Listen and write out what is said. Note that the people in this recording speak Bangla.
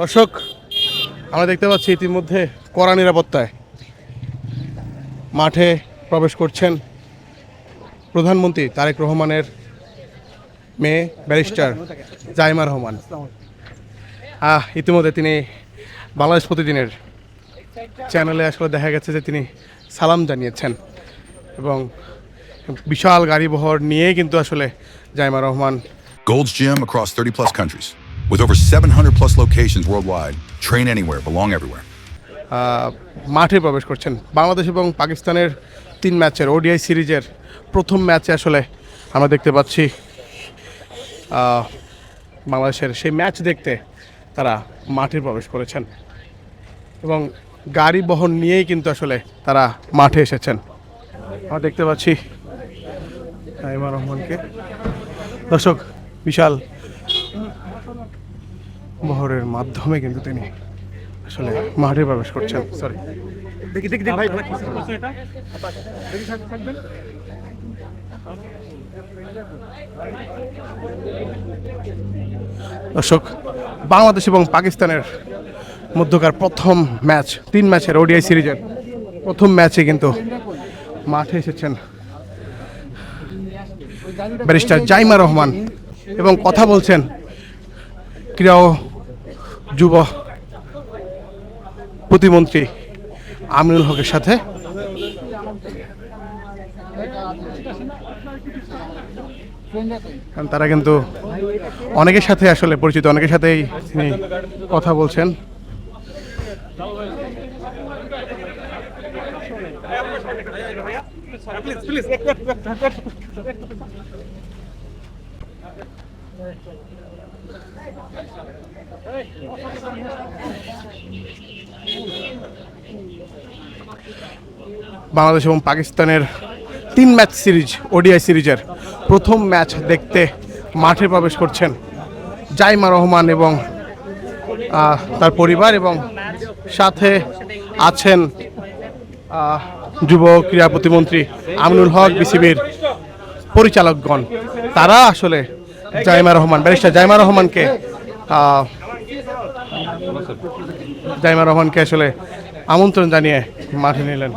দর্শক, আমরা দেখতে পাচ্ছি ইতিমধ্যে কড়া নিরাপত্তায় মাঠে প্রবেশ করছেন প্রধানমন্ত্রী তারেক রহমানের মেয়ে ব্যারিস্টার জাইমা রহমান। ইতিমধ্যে তিনি বাংলাদেশ প্রতিদিনের চ্যানেলে আসলে দেখা গেছে যে তিনি সালাম জানিয়েছেন এবং বিশাল গাড়িবহর নিয়ে কিন্তু আসলে Zaima Rahman. Gold's Gym across 30 plus countries with over 700 plus locations worldwide. Train anywhere, belong everywhere. মাঠে প্রবেশ করছেন। বাংলাদেশ এবং পাকিস্তানের 3 ম্যাচের ওডিআই সিরিজের প্রথম ম্যাচে আসলে আমরা দেখতে পাচ্ছি বাংলাদেশের সেই ম্যাচ দেখতে তারা মাঠে প্রবেশ করেছেন এবং গাড়ি বহন নিয়েই কিন্তু আসলে তারা মাঠে এসেছেন। আমরা দেখতে পাচ্ছি জাইমা রহমানকে। দর্শক, বিশাল বহরের মাধ্যমে কিন্তু তিনি আসলে মাঠে প্রবেশ করছেন। সরি, দর্শক, বাংলাদেশ এবং পাকিস্তানের মধ্যকার প্রথম ম্যাচ, 3 ম্যাচের ওডিআই সিরিজের প্রথম ম্যাচে কিন্তু মাঠে এসেছেন ব্যারিস্টার জাইমা রহমান এবং কথা বলছেন ক্রীড়া ও যুব প্রতিমন্ত্রী আমিনুল হকের সাথে। তারা কিন্তু অনেকের সাথে আসলে পরিচিত, অনেকের সাথেই তিনি কথা বলছেন। বাংলাদেশ এবং পাকিস্তানের 3 ম্যাচ সিরিজ ওডিআই সিরিজের প্রথম ম্যাচ দেখতে মাঠে প্রবেশ করছেন জাইমা রহমান এবং তার পরিবার, এবং সাথে আছেন যুব ক্রীড়া প্রতিমন্ত্রী আমিনুল হক, বিসিবির পরিচালকগণ। তারা আসলে জাইমা রহমান, ব্যারিস্টার জাইমা রহমানকে আসলে আমন্ত্রণ জানিয়ে মাঠে নিলেন।